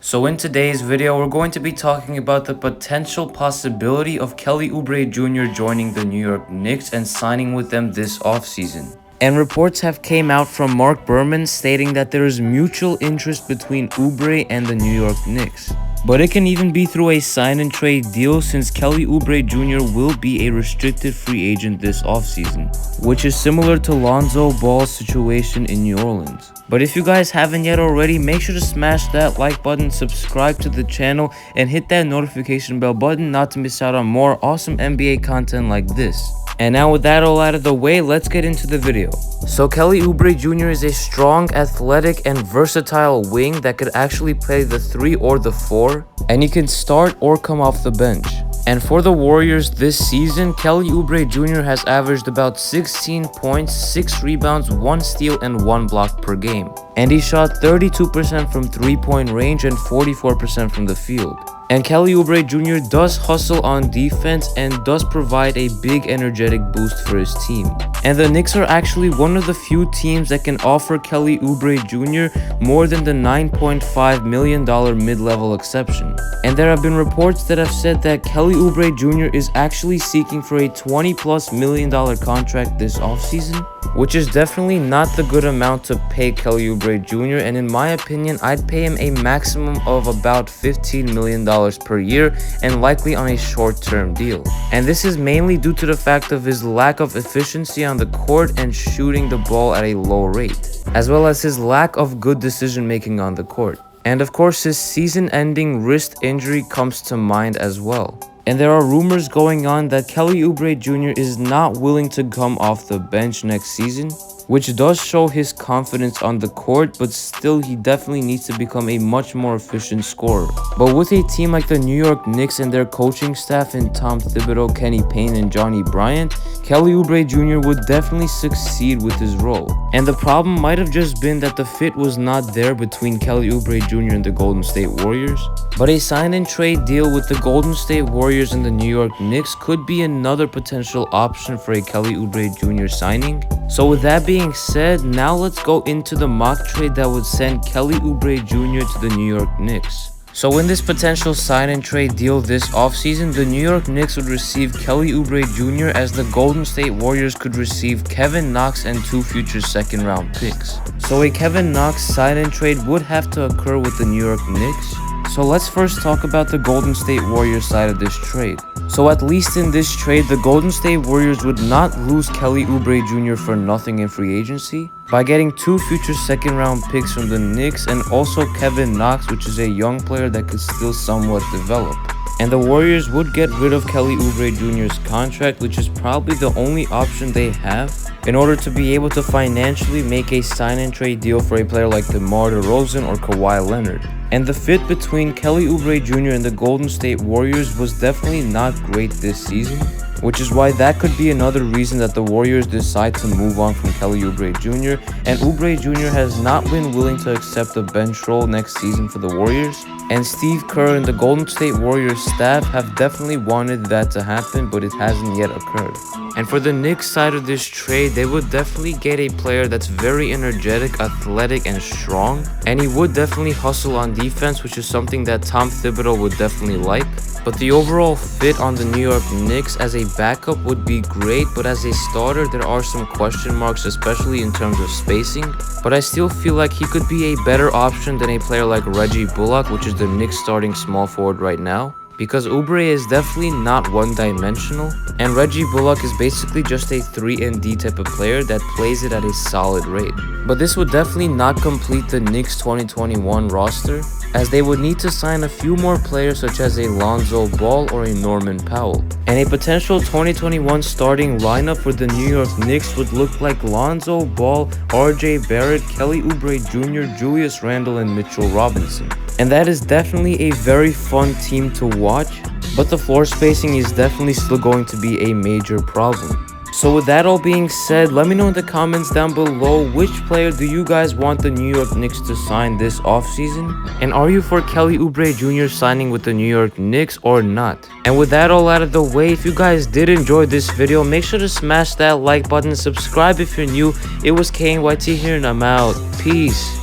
So in today's video, we're going to be talking about the potential possibility of Kelly Oubre Jr. joining the New York Knicks and signing with them this offseason. And reports have came out from Mark Berman stating that there is mutual interest between Oubre and the New York Knicks. But it can even be through a sign and trade deal since Kelly Oubre Jr. will be a restricted free agent this offseason, which is similar to Lonzo Ball's situation in New Orleans. But if you guys haven't yet already, make sure to smash that like button, subscribe to the channel, and hit that notification bell button not to miss out on more awesome NBA content like this. And now with that all out of the way, let's get into the video. So Kelly Oubre Jr. is a strong, athletic, and versatile wing that could actually play the 3 or the 4, and he can start or come off the bench. And for the Warriors this season, Kelly Oubre Jr. has averaged about 16 points, 6 rebounds, 1 steal, and 1 block per game. And he shot 32% from 3-point range and 44% from the field. And Kelly Oubre Jr. does hustle on defense and does provide a big energetic boost for his team. And the Knicks are actually one of the few teams that can offer Kelly Oubre Jr. more than the $9.5 million mid-level exception. And there have been reports that have said that Kelly Oubre Jr. is actually seeking for a $20+ million contract this offseason, which is definitely not the good amount to pay Kelly Oubre Jr. And in my opinion, I'd pay him a maximum of about $15 million per year and likely on a short-term deal. And this is mainly due to the fact of his lack of efficiency on the court and shooting the ball at a low rate, as well as his lack of good decision making on the court. And of course, his season-ending wrist injury comes to mind as well. And there are rumors going on that Kelly Oubre Jr. is not willing to come off the bench next season, which does show his confidence on the court, but still he definitely needs to become a much more efficient scorer. But with a team like the New York Knicks and their coaching staff in Tom Thibodeau, Kenny Payne, and Johnny Bryant, Kelly Oubre Jr. would definitely succeed with his role. And the problem might have just been that the fit was not there between Kelly Oubre Jr. and the Golden State Warriors. But a sign and trade deal with the Golden State Warriors and the New York Knicks could be another potential option for a Kelly Oubre Jr. signing. So with that being said, now let's go into the mock trade that would send Kelly Oubre Jr. to the New York Knicks. So in this potential sign and trade deal this offseason, the New York Knicks would receive Kelly Oubre Jr. as the Golden State Warriors could receive Kevin Knox and 2 future second-round picks. So a Kevin Knox sign and trade would have to occur with the New York Knicks. So let's first talk about the Golden State Warriors side of this trade. So at least in this trade, the Golden State Warriors would not lose Kelly Oubre Jr. for nothing in free agency by getting 2 future second-round picks from the Knicks and also Kevin Knox, which is a young player that could still somewhat develop. And the Warriors would get rid of Kelly Oubre Jr.'s contract, which is probably the only option they have in order to be able to financially make a sign and trade deal for a player like DeMar DeRozan or Kawhi Leonard. And the fit between Kelly Oubre Jr. and the Golden State Warriors was definitely not great this season, which is why that could be another reason that the Warriors decide to move on from Kelly Oubre Jr. And Oubre Jr. has not been willing to accept a bench role next season for the Warriors. And Steve Kerr and the Golden State Warriors staff have definitely wanted that to happen, but it hasn't yet occurred. And for the Knicks side of this trade, they would definitely get a player that's very energetic, athletic, and strong. And he would definitely hustle on defense, which is something that Tom Thibodeau would definitely like. But the overall fit on the New York Knicks as a backup would be great, but as a starter, there are some question marks, especially in terms of spacing. But I still feel like he could be a better option than a player like Reggie Bullock, which is the Knicks starting small forward right now, because Oubre is definitely not one-dimensional, and Reggie Bullock is basically just a 3-and-D type of player that plays it at a solid rate. But this would definitely not complete the Knicks 2021 roster, as they would need to sign a few more players such as a Lonzo Ball or a Norman Powell. And a potential 2021 starting lineup for the New York Knicks would look like Lonzo Ball, RJ Barrett, Kelly Oubre Jr., Julius Randle, and Mitchell Robinson. And that is definitely a very fun team to watch, but the floor spacing is definitely still going to be a major problem. So with that all being said, let me know in the comments down below which player do you guys want the New York Knicks to sign this offseason? And are you for Kelly Oubre Jr. signing with the New York Knicks or not? And with that all out of the way, if you guys did enjoy this video, make sure to smash that like button, subscribe if you're new. It was KNYT here and I'm out. Peace.